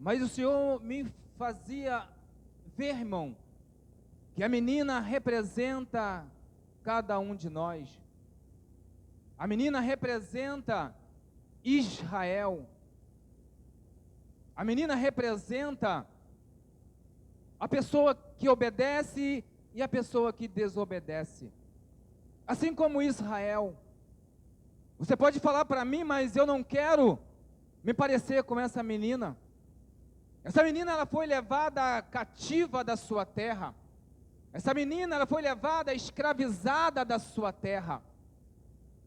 Mas o Senhor me fazia ver, irmão, que a menina representa cada um de nós. A menina representa Israel. A menina representa a pessoa que obedece e a pessoa que desobedece. Assim como Israel. Você pode falar para mim, mas eu não quero me parecer com essa menina. Essa menina, ela foi levada cativa da sua terra. Essa menina, ela foi levada escravizada da sua terra.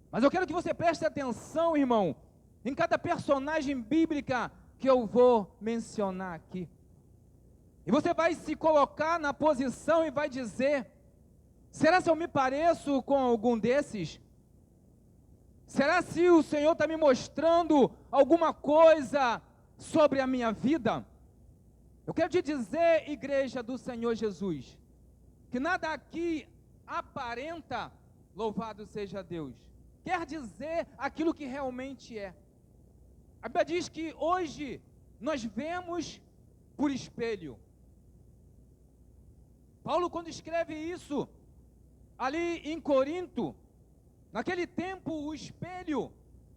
Mas eu quero que você preste atenção, irmão, em cada personagem bíblica que eu vou mencionar aqui. E você vai se colocar na posição e vai dizer: será se eu me pareço com algum desses? Será se o Senhor está me mostrando alguma coisa sobre a minha vida? Eu quero te dizer, igreja do Senhor Jesus, que nada aqui aparenta, louvado seja Deus, quer dizer aquilo que realmente é. A Bíblia diz que hoje nós vemos por espelho. Paulo, quando escreve isso, ali em Corinto, naquele tempo o espelho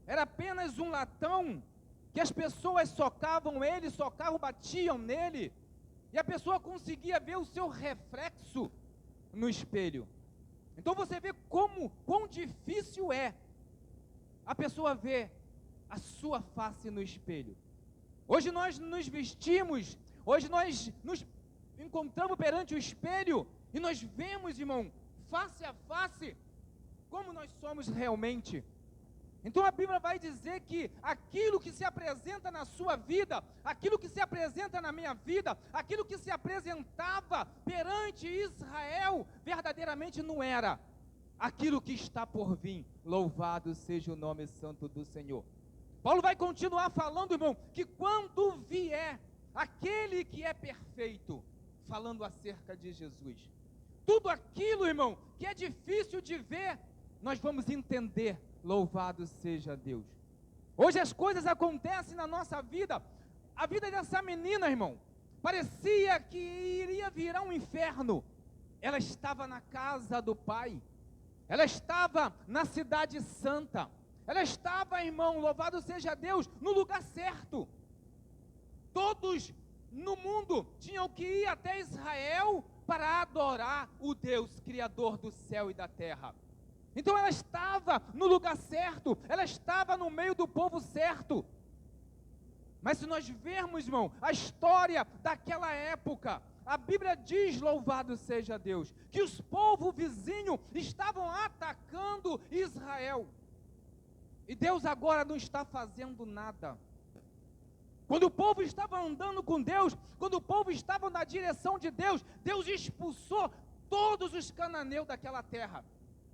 era apenas um latão, que as pessoas socavam ele, batiam nele, e a pessoa conseguia ver o seu reflexo no espelho. Então você vê quão difícil é a pessoa ver a sua face no espelho. Hoje nós nos vestimos, hoje nós nos encontramos perante o espelho, e nós vemos, irmão, face a face, como nós somos realmente. Então a Bíblia vai dizer que aquilo que se apresenta na sua vida, aquilo que se apresenta na minha vida, aquilo que se apresentava perante Israel, verdadeiramente não era aquilo que está por vir. Louvado seja o nome santo do Senhor. Paulo vai continuar falando, irmão, que quando vier aquele que é perfeito, falando acerca de Jesus, tudo aquilo, irmão, que é difícil de ver, nós vamos entender. Louvado seja Deus. Hoje as coisas acontecem na nossa vida. A vida dessa menina, irmão, parecia que iria virar um inferno. Ela estava na casa do Pai. Ela estava na cidade santa. Ela estava, irmão, louvado seja Deus, no lugar certo. Todos no mundo tinham que ir até Israel para adorar o Deus Criador do céu e da terra. Então ela estava no lugar certo, ela estava no meio do povo certo. Mas se nós vermos, irmão, a história daquela época, a Bíblia diz, louvado seja Deus, que os povos vizinhos estavam atacando Israel. E Deus agora não está fazendo nada. Quando o povo estava andando com Deus, quando o povo estava na direção de Deus, Deus expulsou todos os cananeus daquela terra.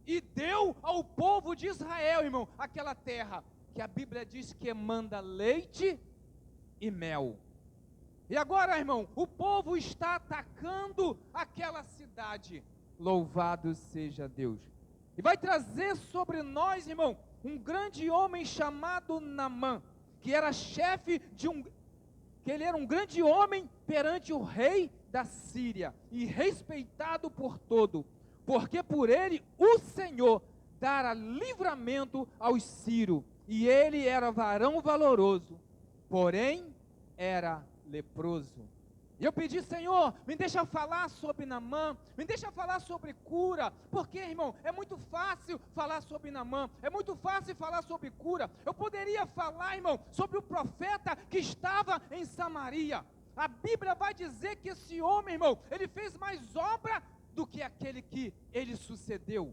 E deu ao povo de Israel, irmão, aquela terra que a Bíblia diz que emana leite e mel. E agora, irmão, o povo está atacando aquela cidade. Louvado seja Deus. E vai trazer sobre nós, irmão, um grande homem chamado Naamã, que era chefe que ele era um grande homem perante o rei da Síria, e respeitado por todo, porque por ele o Senhor dara livramento aos sírios, e ele era varão valoroso, porém era leproso. E eu pedi: Senhor, me deixa falar sobre Naamã, me deixa falar sobre cura, porque, irmão, é muito fácil falar sobre Naamã, é muito fácil falar sobre cura. Eu poderia falar, irmão, sobre o profeta que estava em Samaria. A Bíblia vai dizer que esse homem, irmão, ele fez mais obra do que aquele que ele sucedeu.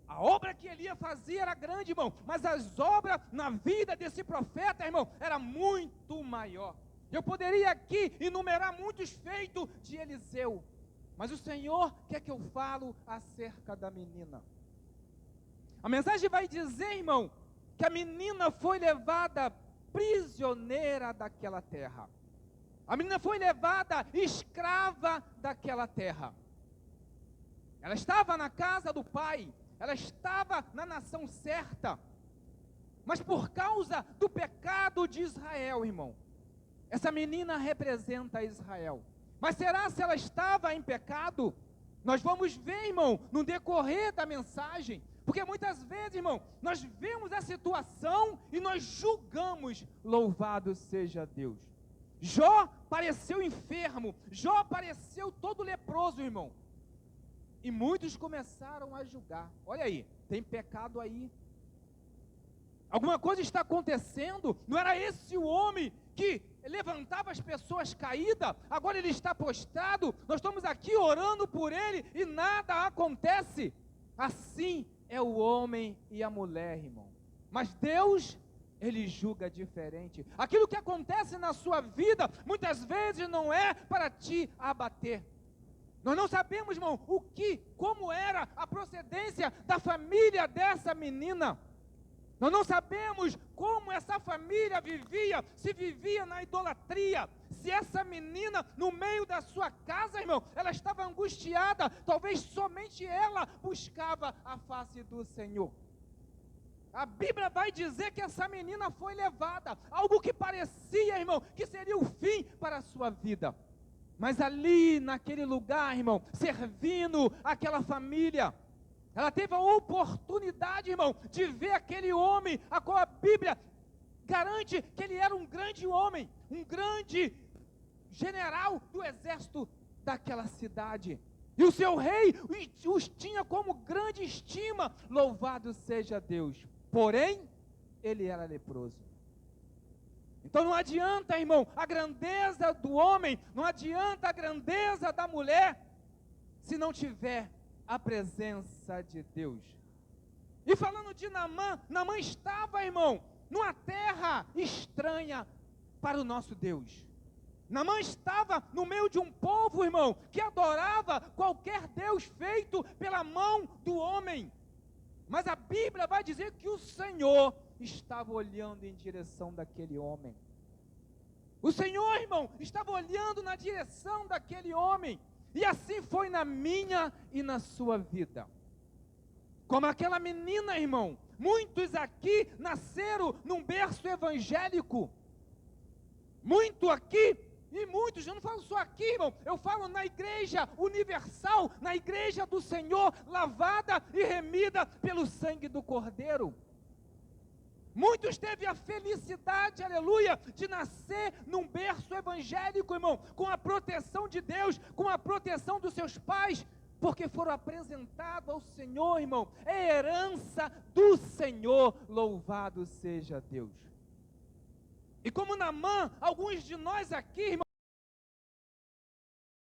A obra que Elias fazia era grande, irmão, mas as obras na vida desse profeta, irmão, era muito maior. Eu poderia aqui enumerar muitos feitos de Eliseu, mas o Senhor quer que eu falo acerca da menina. A mensagem vai dizer, irmão, que a menina foi levada prisioneira daquela terra. A menina foi levada escrava daquela terra. Ela estava na casa do pai, ela estava na nação certa, mas por causa do pecado de Israel, irmão, Essa menina representa Israel. Mas será se ela estava em pecado? Nós vamos ver, irmão, no decorrer da mensagem. Porque muitas vezes, irmão, nós vemos a situação e nós julgamos. Louvado seja Deus. Jó pareceu enfermo. Jó pareceu todo leproso, irmão. E muitos começaram a julgar. Olha aí, tem pecado aí. Alguma coisa está acontecendo. Não era esse o homem que levantava as pessoas caídas? Agora ele está prostrado. Nós estamos aqui orando por ele e nada acontece. Assim é o homem e a mulher, irmão. Mas Deus, ele julga diferente. Aquilo que acontece na sua vida, muitas vezes não é para te abater. Nós não sabemos, irmão, como era a procedência da família dessa menina. Nós não sabemos como essa família vivia, se vivia na idolatria. Se essa menina, no meio da sua casa, irmão, ela estava angustiada, talvez somente ela buscava a face do Senhor. A Bíblia vai dizer que essa menina foi levada, algo que parecia, irmão, que seria o fim para a sua vida. Mas ali, naquele lugar, irmão, servindo aquela família, ela teve a oportunidade, irmão, de ver aquele homem, a qual a Bíblia garante que ele era um grande homem, um grande general do exército daquela cidade. E o seu rei os tinha como grande estima, louvado seja Deus. Porém, ele era leproso. Então não adianta, irmão, a grandeza do homem, não adianta a grandeza da mulher, se não tiver a presença de Deus. E falando de Naamã, Naamã estava, irmão, numa terra estranha para o nosso Deus. Naamã estava no meio de um povo, irmão, que adorava qualquer Deus feito pela mão do homem. Mas a Bíblia vai dizer que o Senhor estava olhando em direção daquele homem. O Senhor, irmão, estava olhando na direção daquele homem. E assim foi na minha e na sua vida. Como aquela menina, irmão, muitos aqui nasceram num berço evangélico. Muito aqui, e muitos, eu não falo só aqui, irmão, eu falo na igreja universal, na igreja do Senhor, lavada e remida pelo sangue do Cordeiro. Muitos teve a felicidade, aleluia, de nascer num berço evangélico, irmão, com a proteção de Deus, com a proteção dos seus pais, porque foram apresentados ao Senhor, irmão, é herança do Senhor, louvado seja Deus. E como Naamã, alguns de nós aqui, irmão,